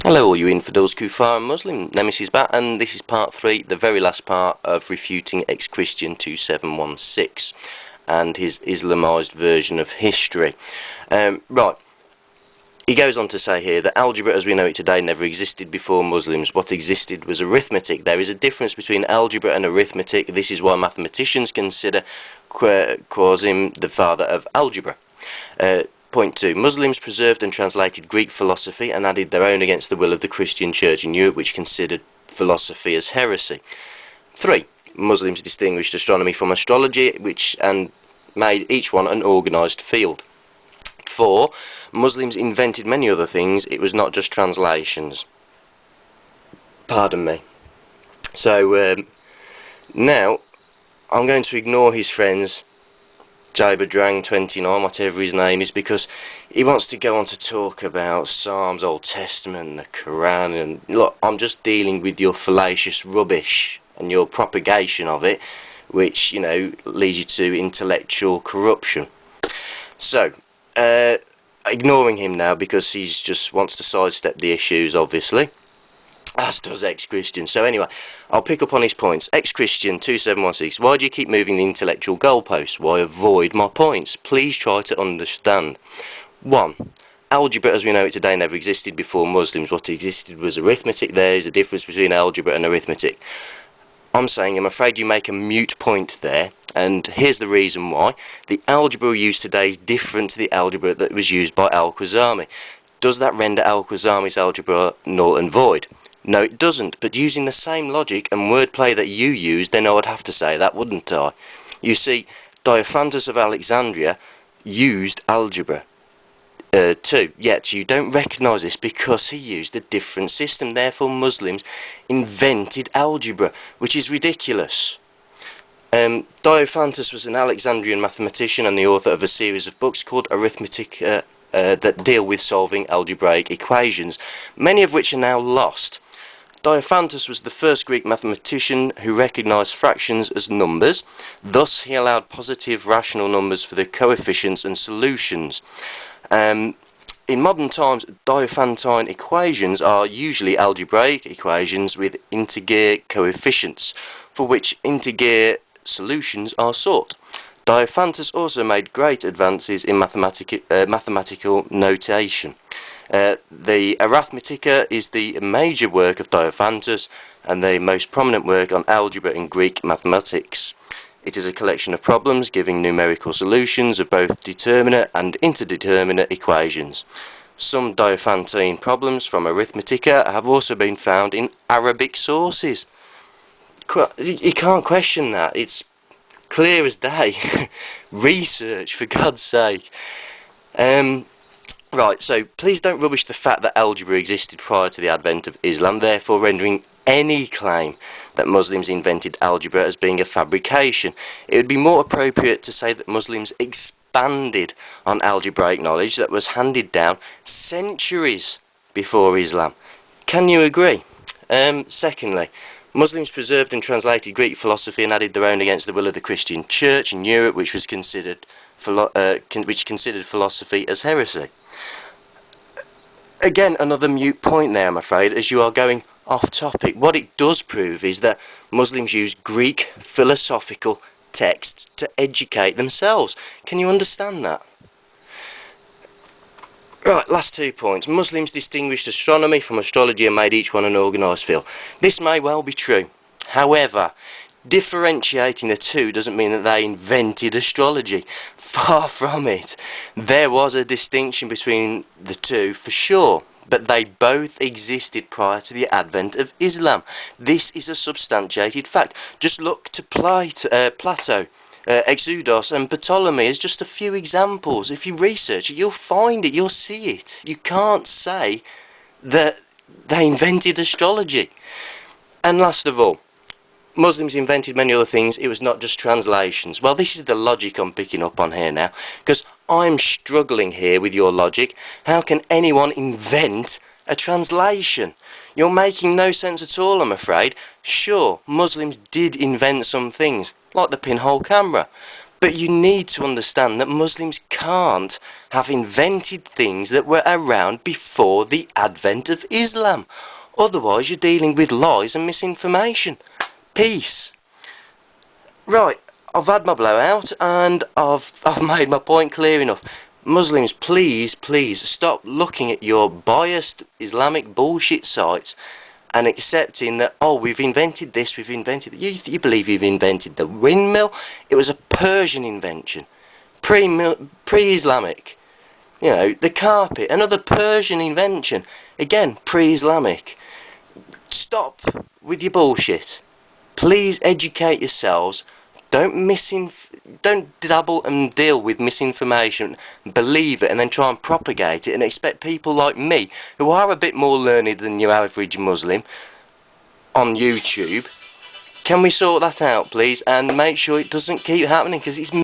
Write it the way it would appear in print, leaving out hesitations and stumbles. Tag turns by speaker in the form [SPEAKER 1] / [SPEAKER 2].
[SPEAKER 1] Hello all you infidels, kuffar and Muslim, Nemesis Bat, and this is part 3, the very last part of refuting ex-Christian 2716 and his Islamised version of history. Right, he goes on to say here that algebra as we know it today never existed before Muslims. What existed was arithmetic. There is a difference between algebra and arithmetic. This is why mathematicians consider Qasim the father of algebra. Point 2. Muslims preserved and translated Greek philosophy and added their own against the will of the Christian Church in Europe, which considered philosophy as heresy. 3. Muslims distinguished astronomy from astrology, and made each one an organised field. 4. Muslims invented many other things. It was not just translations. Pardon me. So, now, I'm going to ignore his friends Jaberdrang 29, whatever his name is, because he wants to go on to talk about Psalms, Old Testament, the Quran, and look, I'm just dealing with your fallacious rubbish and your propagation of it, which, you know, leads you to intellectual corruption. So, ignoring him now because he just wants to sidestep the issues, obviously. As does ex-Christian. So anyway, I'll pick up on his points. Ex-Christian 2716. Why do you keep moving the intellectual goalposts? Why avoid my points? Please try to understand. 1. Algebra as we know it today never existed before Muslims. What existed was arithmetic. There is a difference between algebra and arithmetic. I'm afraid you make a mute point there, and here's the reason why. The algebra used today is different to the algebra that was used by Al-Khwarizmi. Does that render Al-Khwarizmi's algebra null and void? No, it doesn't, but using the same logic and wordplay that you use, then I would have to say that, wouldn't I? You see, Diophantus of Alexandria used algebra too, yet you don't recognise this because he used a different system. Therefore, Muslims invented algebra, which is ridiculous. Diophantus was an Alexandrian mathematician and the author of a series of books called Arithmetic that deal with solving algebraic equations, many of which are now lost. Diophantus was the first Greek mathematician who recognised fractions as numbers. Thus, he allowed positive rational numbers for the coefficients and solutions. In modern times, Diophantine equations are usually algebraic equations with integer coefficients, for which integer solutions are sought. Diophantus also made great advances in mathematical notation. The Arithmetica is the major work of Diophantus and the most prominent work on algebra in Greek mathematics. It is a collection of problems giving numerical solutions of both determinate and interdeterminate equations. Some Diophantine problems from Arithmetica have also been found in Arabic sources. You can't question that. It's clear as day. Research, for God's sake. Right, so please don't rubbish the fact that algebra existed prior to the advent of Islam, therefore rendering any claim that Muslims invented algebra as being a fabrication. It would be more appropriate to say that Muslims expanded on algebraic knowledge that was handed down centuries before Islam. Can you agree? Secondly, Muslims preserved and translated Greek philosophy and added their own against the will of the Christian Church in Europe, which considered philosophy as heresy. Again, another mute point there, I'm afraid, as you are going off topic. What it does prove is that Muslims use Greek philosophical texts to educate themselves. Can you understand that? Right, last 2 points. Muslims distinguished astronomy from astrology and made each one an organised field. This may well be true. However, differentiating the two doesn't mean that they invented astrology. Far from it. There was a distinction between the two for sure, but they both existed prior to the advent of Islam. This is a substantiated fact. Just look to Plato, Exodus and Ptolemy as just a few examples. If you research it, you'll find it, you'll see it. You can't say that they invented astrology. And last of all, Muslims invented many other things. It was not just translations. Well, this is the logic I'm picking up on here now, because I'm struggling here with your logic. How can anyone invent a translation? You're making no sense at all, I'm afraid. Sure, Muslims did invent some things, like the pinhole camera, But you need to understand that Muslims can't have invented things that were around before the advent of Islam. Otherwise, you're dealing with lies and misinformation. Peace. Right, I've had my blowout and I've made my point clear enough. Muslims, please, please stop looking at your biased Islamic bullshit sites and accepting that, oh, we've invented this, we've invented that. You believe you've invented the windmill? It was a Persian invention, pre-Islamic. You know, the carpet, another Persian invention, again, pre-Islamic. Stop with your bullshit. Please educate yourselves. Don't dabble and deal with misinformation, believe it and then try and propagate it and expect people like me, who are a bit more learned than your average Muslim, on YouTube. Can we sort that out, please, and make sure it doesn't keep happening, because it's